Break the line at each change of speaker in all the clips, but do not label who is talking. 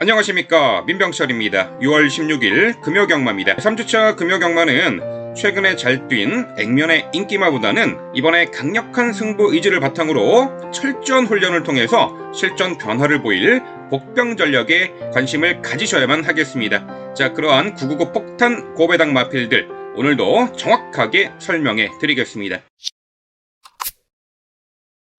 안녕하십니까, 민병철입니다. 6월 16일 금요경마입니다. 3주차 금요경마는 최근에 잘 뛴 액면의 인기마보다는 이번에 강력한 승부 의지를 바탕으로 철저한 훈련을 통해서 실전 변화를 보일 복병 전력에 관심을 가지셔야만 하겠습니다. 자, 그러한 999 폭탄 고배당 마필들 오늘도 정확하게 설명해 드리겠습니다.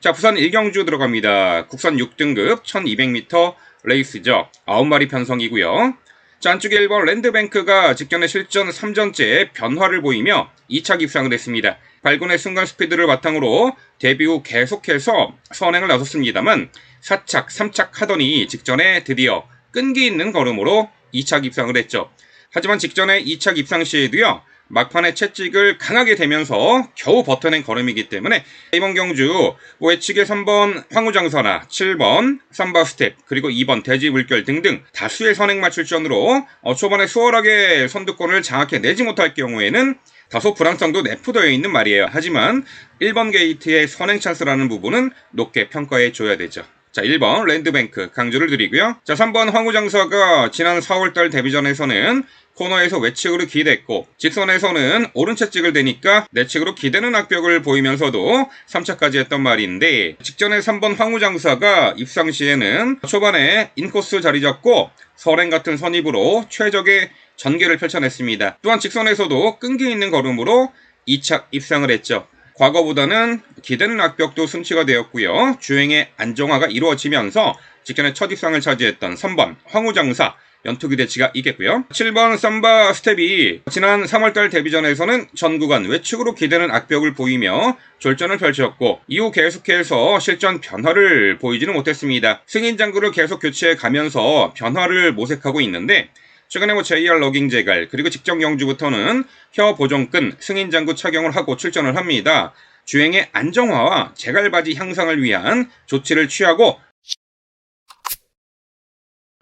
자, 부산 1경주 들어갑니다. 국산 6등급 1200m 레이스죠. 9마리 편성이고요. 자, 안쪽에 1번 랜드뱅크가 직전에 실전 3전째 변화를 보이며 2차 입상을 했습니다. 발군의 순간 스피드를 바탕으로 데뷔 후 계속해서 선행을 나섰습니다만 4착, 3착 하더니 직전에 드디어 끈기 있는 걸음으로 2차 입상을 했죠. 하지만 직전에 2차 입상 시에도요, 막판에 채찍을 강하게 대면서 겨우 버텨낸 걸음이기 때문에 이번 경주 외측의 3번 황우장사나 7번 삼바스텝 그리고 2번 대지물결 등등 다수의 선행마 출전으로 초반에 수월하게 선두권을 장악해내지 못할 경우에는 다소 불안성도 내포되어 있는 말이에요. 하지만 1번 게이트의 선행 찬스라는 부분은 높게 평가해 줘야 되죠. 자, 1번 랜드뱅크 강조를 드리고요. 자, 3번 황우장사가 지난 4월달 데뷔전에서는 코너에서 외측으로 기댔고 직선에서는 오른 채찍을 대니까 내측으로 기대는 악벽을 보이면서도 3차까지 했던 말인데, 직전에 3번 황우장사가 입상 시에는 초반에 인코스 자리 잡고 선행 같은 선입으로 최적의 전개를 펼쳐냈습니다. 또한 직선에서도 끈기 있는 걸음으로 2차 입상을 했죠. 과거보다는 기대는 악벽도 순치가 되었고요. 주행의 안정화가 이루어지면서 직전에 첫 입상을 차지했던 3번 황우장사 연투 기대치가 있겠고요. 7번 삼바 스텝이 지난 3월달 데뷔전에서는 전 구간 외측으로 기대는 악벽을 보이며 졸전을 펼쳤고 이후 계속해서 실전 변화를 보이지는 못했습니다. 승인 장구를 계속 교체해 가면서 변화를 모색하고 있는데, 최근에 JR 러깅 제갈 그리고 직전 경주부터는 혀 보정끈 승인 장구 착용을 하고 출전을 합니다. 주행의 안정화와 제갈바지 향상을 위한 조치를 취하고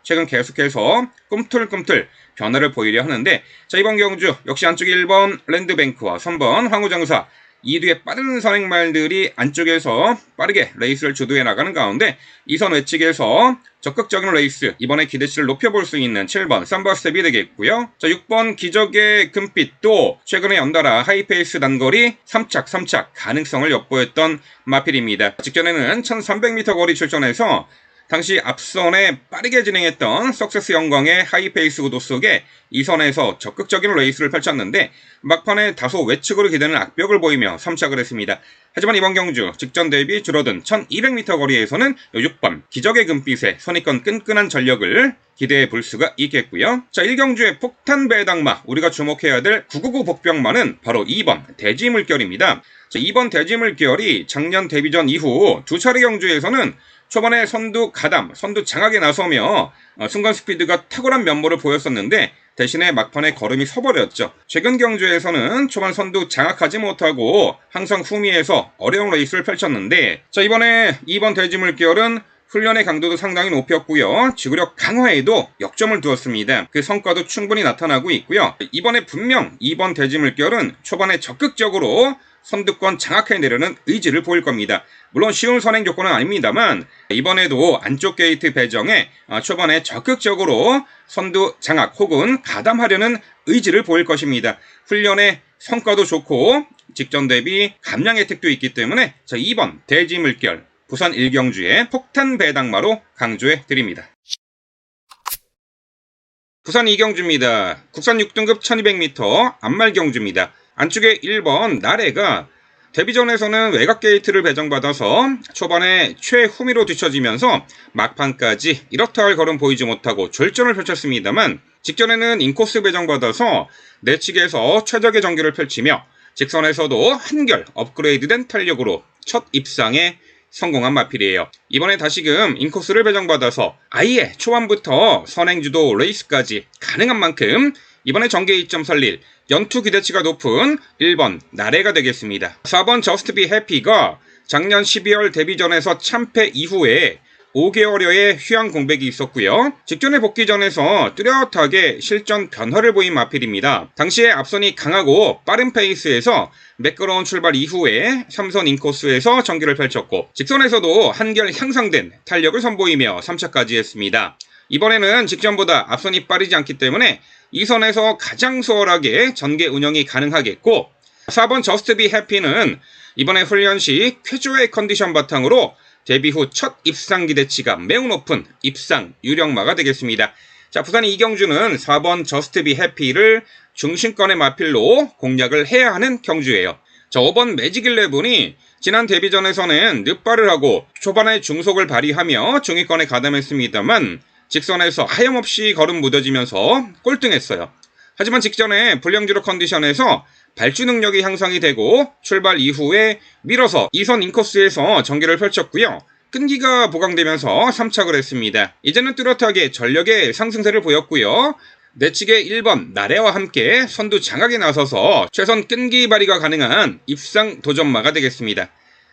최근 계속해서 꿈틀꿈틀 변화를 보이려 하는데, 자, 이번 경주 역시 안쪽에 1번 랜드뱅크와 3번 황우장사 2뒤의 빠른 선행말들이 안쪽에서 빠르게 레이스를 주도해 나가는 가운데 이선 외측에서 적극적인 레이스, 이번에 기대치를 높여볼 수 있는 7번 삼바스텝이 되겠고요. 자, 6번 기적의 금빛도 최근에 연달아 하이페이스 단거리 3착 가능성을 엿보였던 마필입니다. 직전에는 1300m 거리 출전해서 당시 앞선에 빠르게 진행했던 석세스 영광의 하이페이스 구도 속에 이선에서 적극적인 레이스를 펼쳤는데 막판에 다소 외측으로 기대는 악벽을 보이며 3착을 했습니다. 하지만 이번 경주 직전 대비 줄어든 1200m 거리에서는 6번 기적의 금빛의 선입권 끈끈한 전력을 기대해 볼 수가 있겠고요. 자, 1경주의 폭탄 배당마, 우리가 주목해야 될 999 복병마는 바로 2번 대지물결입니다. 자, 2번 대지물결이 작년 데뷔전 이후 두 차례 경주에서는 초반에 선두 가담, 선두 장악에 나서며 순간 스피드가 탁월한 면모를 보였었는데 대신에 막판에 걸음이 서버렸죠. 최근 경주에서는 초반 선두 장악하지 못하고 항상 후미에서 어려운 레이스를 펼쳤는데, 자, 이번에 2번 대지물결은 훈련의 강도도 상당히 높였고요. 지구력 강화에도 역점을 두었습니다. 그 성과도 충분히 나타나고 있고요. 이번에 분명 2번 대지물결은 초반에 적극적으로 선두권 장악해내려는 의지를 보일 겁니다. 물론 쉬운 선행 조건은 아닙니다만 이번에도 안쪽 게이트 배정에 초반에 적극적으로 선두 장악 혹은 가담하려는 의지를 보일 것입니다. 훈련의 성과도 좋고 직전 대비 감량 혜택도 있기 때문에 2번 대지물결 부산 1경주의 폭탄 배당마로 강조해 드립니다. 부산 2경주입니다. 국산 6등급 1200m 앞말 경주입니다. 안쪽에 1번 나래가 데뷔전에서는 외곽 게이트를 배정받아서 초반에 최후미로 뒤처지면서 막판까지 이렇다 할 걸음 보이지 못하고 졸전을 펼쳤습니다만 직전에는 인코스 배정받아서 내측에서 최적의 전개를 펼치며 직선에서도 한결 업그레이드된 탄력으로 첫 입상에 성공한 마필이에요. 이번에 다시금 인코스를 배정받아서 아예 초반부터 선행주도 레이스까지 가능한 만큼 이번에 전개 2점 살릴 연투 기대치가 높은 1번 나래가 되겠습니다. 4번 저스트 비 해피가 작년 12월 데뷔전에서 참패 이후에 5개월여의 휴양 공백이 있었고요. 직전에 복귀전에서 뚜렷하게 실전 변화를 보인 마필입니다. 당시에 앞선이 강하고 빠른 페이스에서 매끄러운 출발 이후에 3선 인코스에서 전기를 펼쳤고 직선에서도 한결 향상된 탄력을 선보이며 3차까지 했습니다. 이번에는 직전보다 앞선이 빠르지 않기 때문에 2선에서 가장 수월하게 전개 운영이 가능하겠고 4번 저스트 비 해피는 이번에 훈련 시 쾌조의 컨디션 바탕으로 데뷔 후 첫 입상 기대치가 매우 높은 입상 유력마가 되겠습니다. 자, 부산 이경주는 4번 저스트 비 해피를 중심권의 마필로 공략을 해야 하는 경주예요. 자, 5번 매직 11이 지난 데뷔전에서는 늦발을 하고 초반에 중속을 발휘하며 중위권에 가담했습니다만 직선에서 하염없이 걸음 무뎌지면서 꼴등했어요. 하지만 직전에 불량주로 컨디션에서 발주 능력이 향상이 되고 출발 이후에 밀어서 2선 인코스에서 전개를 펼쳤고요. 끈기가 보강되면서 3착을 했습니다. 이제는 뚜렷하게 전력의 상승세를 보였고요. 내측의 1번 나래와 함께 선두 장악에 나서서 최선 끈기 발휘가 가능한 입상 도전마가 되겠습니다.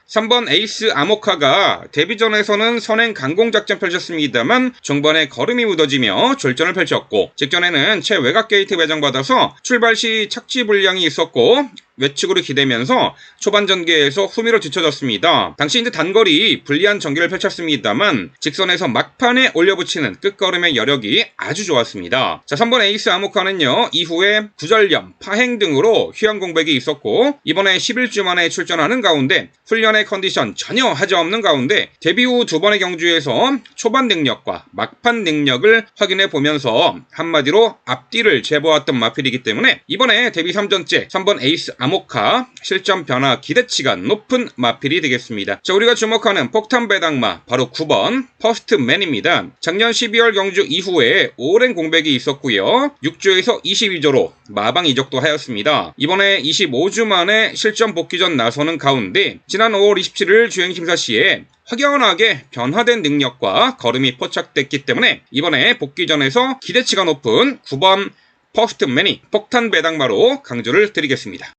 3번 에이스 아모카가 데뷔전에서는 선행 강공작전 펼쳤습니다만 중반에 걸음이 묻어지며 졸전을 펼쳤고 직전에는 최외곽 게이트 배정받아서 출발 시 착지 불량이 있었고 외측으로 기대면서 초반 전개에서 후미로 뒤쳐졌습니다. 당시 이제 단거리 불리한 전개를 펼쳤습니다만 직선에서 막판에 올려붙이는 끝걸음의 여력이 아주 좋았습니다. 자, 3번 에이스 아모카는요 이후에 구절염, 파행 등으로 휴양 공백이 있었고 이번에 11주 만에 출전하는 가운데 훈련의 컨디션 전혀 하자없는 가운데 데뷔 후 두 번의 경주에서 초반 능력과 막판 능력을 확인해 보면서 한마디로 앞뒤를 재보았던 마필이기 때문에 이번에 데뷔 3전째 3번 에이스 아모카 실점 변화 기대치가 높은 마필이 되겠습니다. 자, 우리가 주목하는 폭탄 배당마 바로 9번 퍼스트맨입니다. 작년 12월 경주 이후에 오랜 공백이 있었고요. 6주에서 22조로 마방 이적도 하였습니다. 이번에 25주 만에 실점 복귀전 나서는 가운데 지난 5월 27일 주행심사 시에 확연하게 변화된 능력과 걸음이 포착됐기 때문에 이번에 복귀전에서 기대치가 높은 9번 퍼스트맨이 폭탄 배당마로 강조를 드리겠습니다.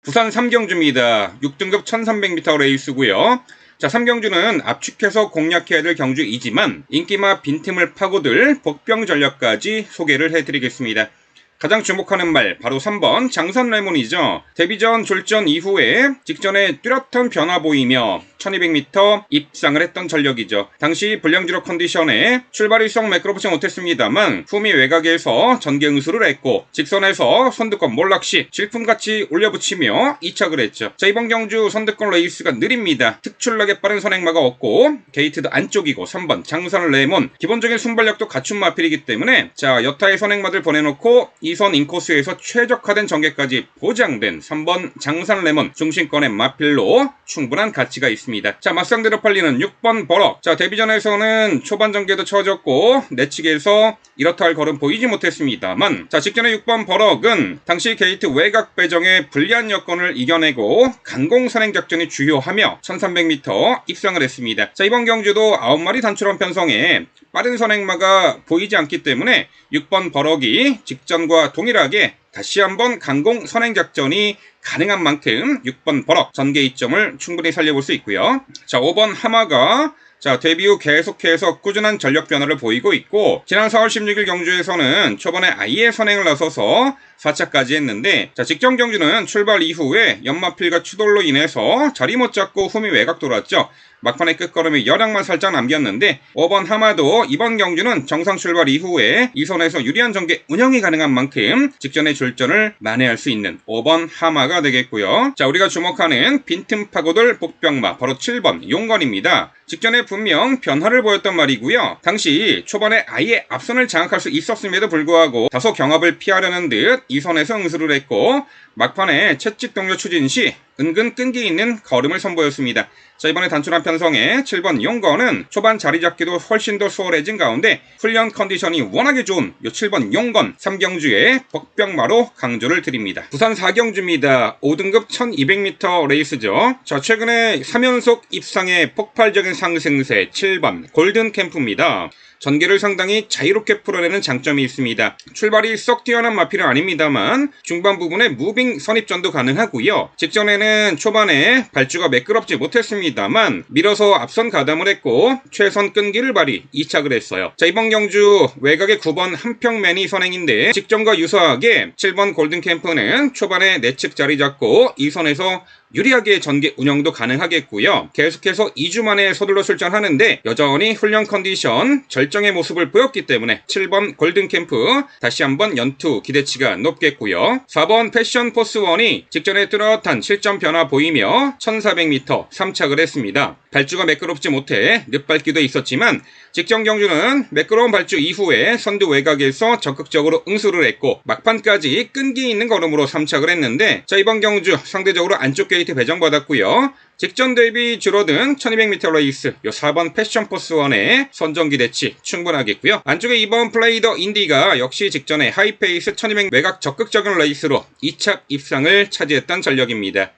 부산 3경주입니다. 6등급 1300m 레이스고요. 자, 3경주는 압축해서 공략해야 될 경주이지만 인기마 빈틈을 파고들 복병 전략까지 소개를 해드리겠습니다. 가장 주목하는 말 바로 3번 장선 레몬이죠. 데뷔전 졸전 이후에 직전에 뚜렷한 변화 보이며 1200m 입상을 했던 전력이죠. 당시 불량주로 컨디션에 출발 일성 매끄럽지 못했습니다만 후미 외곽에서 전개 응수를 했고 직선에서 선두권 몰락시 질풍같이 올려붙이며 2착을 했죠. 자, 이번 경주 선두권 레이스가 느립니다. 특출나게 빠른 선행마가 없고 게이트도 안쪽이고 3번 장선 레몬 기본적인 순발력도 갖춘 마필이기 때문에 자, 여타의 선행마들 보내놓고 2선 인코스에서 최적화된 전개까지 보장된 3번 장산 레몬 중심권의 마필로 충분한 가치가 있습니다. 자, 맞상대로 팔리는 6번 버럭. 자, 데뷔전에서는 초반 전개도 처졌고 내측에서 이렇다 할 걸음 보이지 못했습니다만 자, 직전의 6번 버럭은 당시 게이트 외곽 배정의 불리한 여건을 이겨내고 강공 선행 작전이 주요하며 1300m 입상을 했습니다. 자, 이번 경주도 9마리 단출원 편성에 빠른 선행마가 보이지 않기 때문에 6번 버럭이 직전과 동일하게 다시 한번 강공 선행 작전이 가능한 만큼 6번 버럭 전개 이점을 충분히 살려볼 수 있고요. 자, 5번 하마가 자, 데뷔 후 계속해서 꾸준한 전력 변화를 보이고 있고 지난 4월 16일 경주에서는 초반에 아예 선행을 나서서 4차까지 했는데 자, 직전 경주는 출발 이후에 연마필과 추돌로 인해서 자리 못 잡고 후미 외곽 돌았죠. 막판의 끝걸음에 여량만 살짝 남겼는데 5번 하마도 이번 경주는 정상 출발 이후에 2선에서 유리한 전개 운영이 가능한 만큼 직전의 졸전을 만회할 수 있는 5번 하마가 되겠고요. 자, 우리가 주목하는 빈틈 파고들 복병마 바로 7번 용건입니다. 직전에 분명 변화를 보였던 말이고요. 당시 초반에 아예 앞선을 장악할 수 있었음에도 불구하고 다소 경합을 피하려는 듯 2선에서 응수를 했고 막판에 채찍 동료 추진 시 은근 끈기 있는 걸음을 선보였습니다. 자, 이번에 단출한 편성의 7번 용건은 초반 자리 잡기도 훨씬 더 수월해진 가운데 훈련 컨디션이 워낙에 좋은 요 7번 용건 3경주의 복병마로 강조를 드립니다. 부산 4경주입니다. 5등급 1200m 레이스죠. 자, 최근에 3연속 입상의 폭발적인 상승세 7번 골든 캠프입니다. 전개를 상당히 자유롭게 풀어내는 장점이 있습니다. 출발이 썩 뛰어난 마필은 아닙니다만 중반 부분에 무빙 선입전도 가능하고요. 직전에는 초반에 발주가 매끄럽지 못했습니다만 밀어서 앞선 가담을 했고 최선 끈기를 발휘 2착을 했어요. 자, 이번 경주 외곽의 9번 한평맨이 선행인데 직전과 유사하게 7번 골든캠프는 초반에 내측 자리 잡고 2선에서 유리하게 전개 운영도 가능하겠고요. 계속해서 2주 만에 서둘러 출전하는데 여전히 훈련 컨디션 절정의 모습을 보였기 때문에 7번 골든캠프 다시 한번 연투 기대치가 높겠고요. 4번 패션 포스1이 직전에 뚜렷한 실점 변화 보이며 1400m 3착을 했습니다. 발주가 매끄럽지 못해 늦발기도 있었지만 직전 경주는 매끄러운 발주 이후에 선두 외곽에서 적극적으로 응수를 했고 막판까지 끈기 있는 걸음으로 3착을 했는데 자, 이번 경주 상대적으로 안쪽 게이트 배정받았고요. 직전 대비 줄어든 1200m 레이스 요 4번 패션 포스1의 선정 기대치 충분하겠고요. 안쪽에 2번 플레이더 인디가 역시 직전에 하이페이스 1200 외곽 적극적인 레이스로 2착 입상을 차지했던 전력입니다.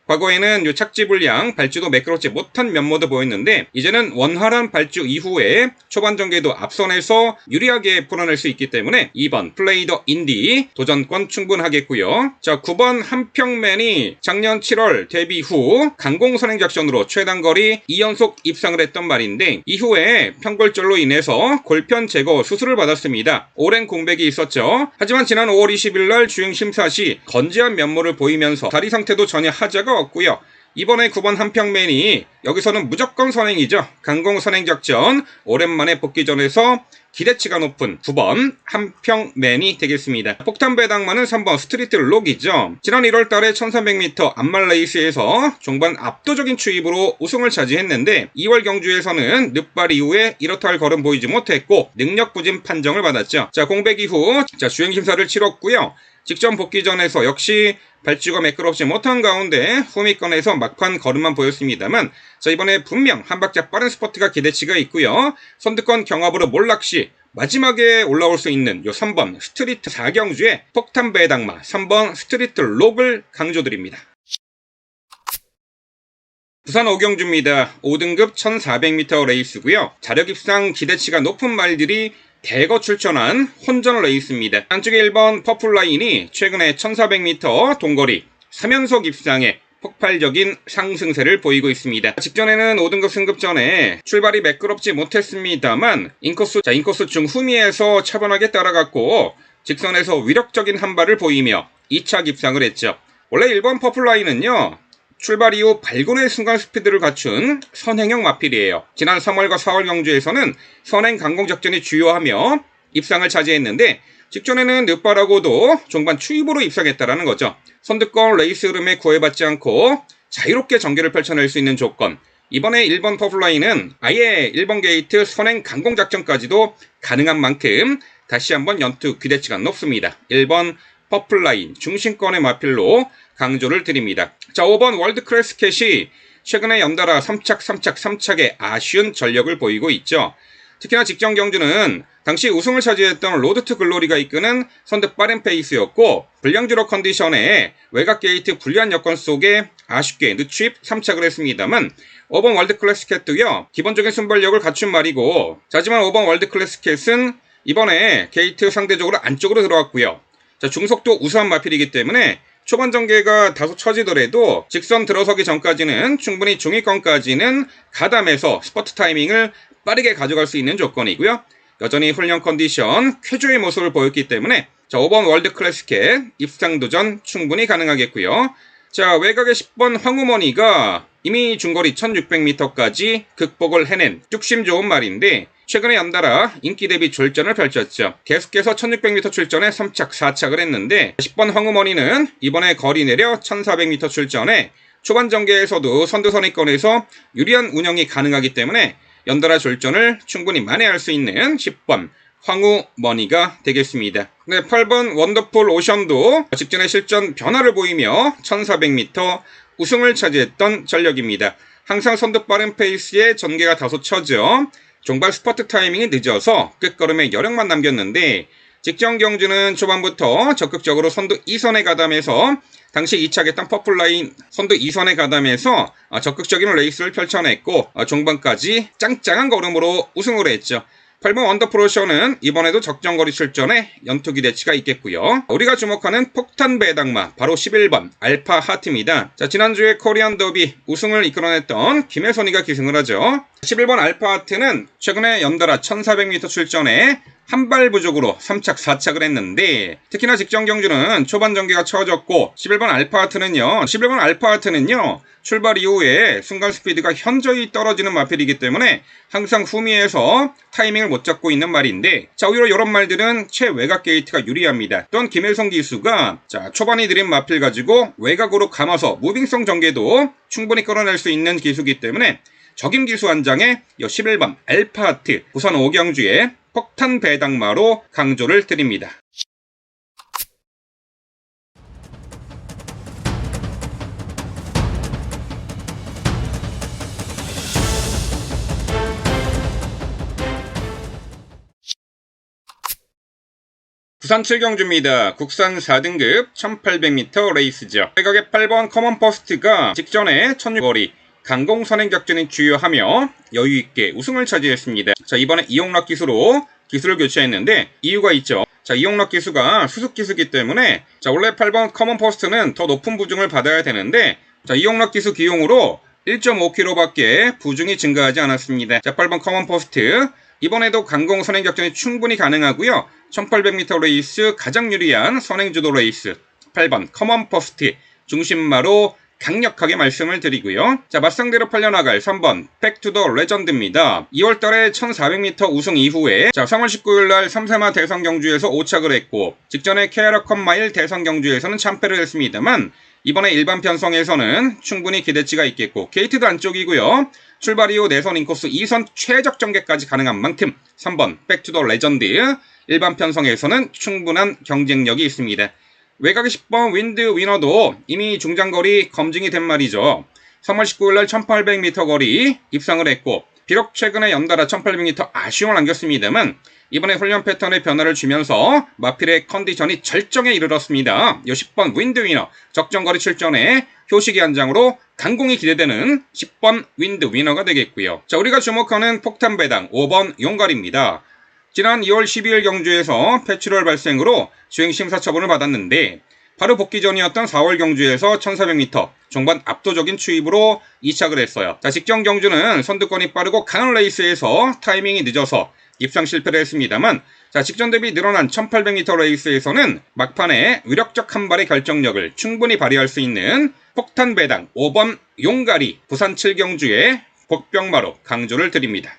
과거에는 요 착지 불량, 발주도 매끄럽지 못한 면모도 보였는데 이제는 원활한 발주 이후에 초반 전개도 앞선에서 유리하게 풀어낼 수 있기 때문에 2번 플레이더 인디 도전권 충분하겠고요. 자, 9번 한평맨이 작년 7월 데뷔 후 강공선행 작전으로 최단거리 2연속 입상을 했던 말인데 이후에 평골절로 인해서 골편 제거 수술을 받았습니다. 오랜 공백이 있었죠. 하지만 지난 5월 20일 날 주행 심사 시 건재한 면모를 보이면서 다리 상태도 전혀 하자가 없고요. 이번에 9번 한평맨이 여기서는 무조건 선행이죠. 강공 선행 작전 오랜만에 복귀전에서 기대치가 높은 9번 한평맨이 되겠습니다. 폭탄 배당만은 3번 스트리트 록이죠. 지난 1월 달에 1300m 암말 레이스에서 종반 압도적인 추입으로 우승을 차지했는데 2월 경주에서는 늦발 이후에 이렇다 할 걸음 보이지 못했고 능력 부진 판정을 받았죠. 자, 공백 이후 주행 심사를 치렀고요. 직전 복귀전에서 역시 발주가 매끄럽지 못한 가운데 후미권에서 막판 걸음만 보였습니다만 자, 이번에 분명 한 박자 빠른 스퍼트가 기대치가 있고요. 선두권 경합으로 몰락시 마지막에 올라올 수 있는 요 3번 스트리트 4경주의 폭탄 배당마 3번 스트리트 록을 강조드립니다. 부산 5경주입니다. 5등급 1400m 레이스고요. 자력 입상 기대치가 높은 말들이 대거 출전한 혼전 레이스입니다. 안쪽에 1번 퍼플라인이 최근에 1400m 동거리 3연속 입상에 폭발적인 상승세를 보이고 있습니다. 직전에는 5등급 승급 전에 출발이 매끄럽지 못했습니다만 인코스 중후미에서 차분하게 따라갔고 직선에서 위력적인 한 발을 보이며 2착 입상을 했죠. 원래 1번 퍼플라인은요, 출발 이후 발군의 순간 스피드를 갖춘 선행형 마필이에요. 지난 3월과 4월 경주에서는 선행 강공 작전이 주요하며 입상을 차지했는데 직전에는 늦발하고도 종반 추입으로 입상했다라는 거죠. 선두권 레이스 흐름에 구애받지 않고 자유롭게 전개를 펼쳐낼 수 있는 조건. 이번에 1번 퍼플라인은 아예 1번 게이트 선행 강공 작전까지도 가능한 만큼 다시 한번 연투 기대치가 높습니다. 1번 퍼플라인 중심권의 마필로 강조를 드립니다. 자, 5번 월드클래스 캣이 최근에 연달아 3착의 아쉬운 전력을 보이고 있죠. 특히나 직전 경주는 당시 우승을 차지했던 로드 투 글로리가 이끄는 선두 빠른 페이스였고 불량주로 컨디션에 외곽 게이트 불리한 여건 속에 아쉽게 늦추입 3착을 했습니다만 5번 월드클래스 캣도요, 기본적인 순발력을 갖춘 말이고 하지만 5번 월드클래스 캣은 이번에 게이트 상대적으로 안쪽으로 들어왔고요. 자, 중속도 우수한 마필이기 때문에 초반 전개가 다소 처지더라도 직선 들어서기 전까지는 충분히 중위권까지는 가담해서 스퍼트 타이밍을 빠르게 가져갈 수 있는 조건이고요. 여전히 훈련 컨디션 쾌조의 모습을 보였기 때문에 자, 5번 월드클래스 캣 입상 도전 충분히 가능하겠고요. 자, 외곽의 10번 황우머니가 이미 중거리 1600m까지 극복을 해낸 뚝심 좋은 말인데 최근에 연달아 인기 대비 졸전을 펼쳤죠. 계속해서 1600m 출전에 3착, 4착을 했는데 10번 황우머니는 이번에 거리 내려 1400m 출전에 초반 전개에서도 선두 선입권에서 유리한 운영이 가능하기 때문에 연달아 졸전을 충분히 만회할 수 있는 10번 황우머니가 되겠습니다. 네, 8번 원더풀 오션도 직전에 실전 변화를 보이며 1400m 우승을 차지했던 전력입니다. 항상 선두 빠른 페이스에 전개가 다소 처져 종발 스퍼트 타이밍이 늦어서 끝걸음에 여력만 남겼는데 직전 경주는 초반부터 적극적으로 선두 2선에 가담해서 당시 2착했던 퍼플라인 선두 2선에 가담해서 적극적인 레이스를 펼쳐냈고 종반까지 짱짱한 걸음으로 우승을 했죠. 8번 원더프로쇼는 이번에도 적정거리 출전에 연투 기대치가 있겠고요. 우리가 주목하는 폭탄 배당마 바로 11번 알파 하트입니다. 자, 지난주에 코리안 더비 우승을 이끌어냈던 김혜선이가 기승을 하죠. 11번 알파 하트는 최근에 연달아 1400m 출전에 한 발 부족으로 3착 4착을 했는데, 특히나 직전 경주는 초반 전개가 처졌고 11번 알파 하트는요 출발 이후에 순간 스피드가 현저히 떨어지는 마필이기 때문에 항상 후미에서 타이밍을 못 잡고 있는 말인데, 자, 오히려 이런 말들은 최외곽 게이트가 유리합니다. 또한 김혜성 기수가 초반이 느린 마필 가지고 외곽으로 감아서 무빙성 전개도 충분히 끌어낼 수 있는 기수이기 때문에 적임 기수 한 장에 11번 알파하트 부산 오경주의 폭탄 배당마로 강조를 드립니다. 부산 7경주입니다. 국산 4등급 1800m 레이스죠. 외곽의 8번 커먼 퍼스트가 직전에 16거리 강공선행 작전이 주요하며 여유있게 우승을 차지했습니다. 자, 이번에 이용락 기수로 기수를 교체했는데 이유가 있죠. 자, 이용락 기수가 수습 기수이기 때문에 원래 8번 커먼 퍼스트는 더 높은 부중을 받아야 되는데, 이용락 기수 기용으로 1.5kg 밖에 부중이 증가하지 않았습니다. 자, 8번 커먼 퍼스트 이번에도 강공 선행 작전이 충분히 가능하고요. 1800m 레이스 가장 유리한 선행주도 레이스 8번 커먼 퍼스트 중심마로 강력하게 말씀을 드리고요. 자, 맞상대로 팔려나갈 3번 백투더 레전드입니다. 2월달에 1400m 우승 이후에 3월 19일날 3세마 대선 경주에서 5착을 했고, 직전에 케아라 컵마일 대선 경주에서는 참패를 했습니다만 이번에 일반 편성에서는 충분히 기대치가 있겠고, 게이트도 안쪽이고요. 출발 이후 내선 인코스 2선 최적 전개까지 가능한 만큼 3번 백투더 레전드 일반 편성에서는 충분한 경쟁력이 있습니다. 외곽의 10번 윈드 위너도 이미 중장거리 검증이 된 말이죠. 3월 19일날 1800m 거리 입상을 했고, 비록 최근에 연달아 1800m 아쉬움을 안겼습니다만 이번에 훈련 패턴의 변화를 주면서 마필의 컨디션이 절정에 이르렀습니다. 10번 윈드 위너 적정거리 출전에 효시기 한 장으로 강공이 기대되는 10번 윈드 위너가 되겠고요. 자, 우리가 주목하는 폭탄 배당 5번 용갈입니다. 지난 2월 12일 경주에서 폐출혈 발생으로 주행 심사 처분을 받았는데, 바로 복귀 전이었던 4월 경주에서 1400m 종반 압도적인 추입으로 2착을 했어요. 자, 직전 경주는 선두권이 빠르고 강한 레이스에서 타이밍이 늦어서 입상 실패를 했습니다만, 직전 대비 늘어난 1800m 레이스에서는 막판에 위력적 한 발의 결정력을 충분히 발휘할 수 있는 폭탄 배당 5번 용가리 부산 7경주의 복병마로 강조를 드립니다.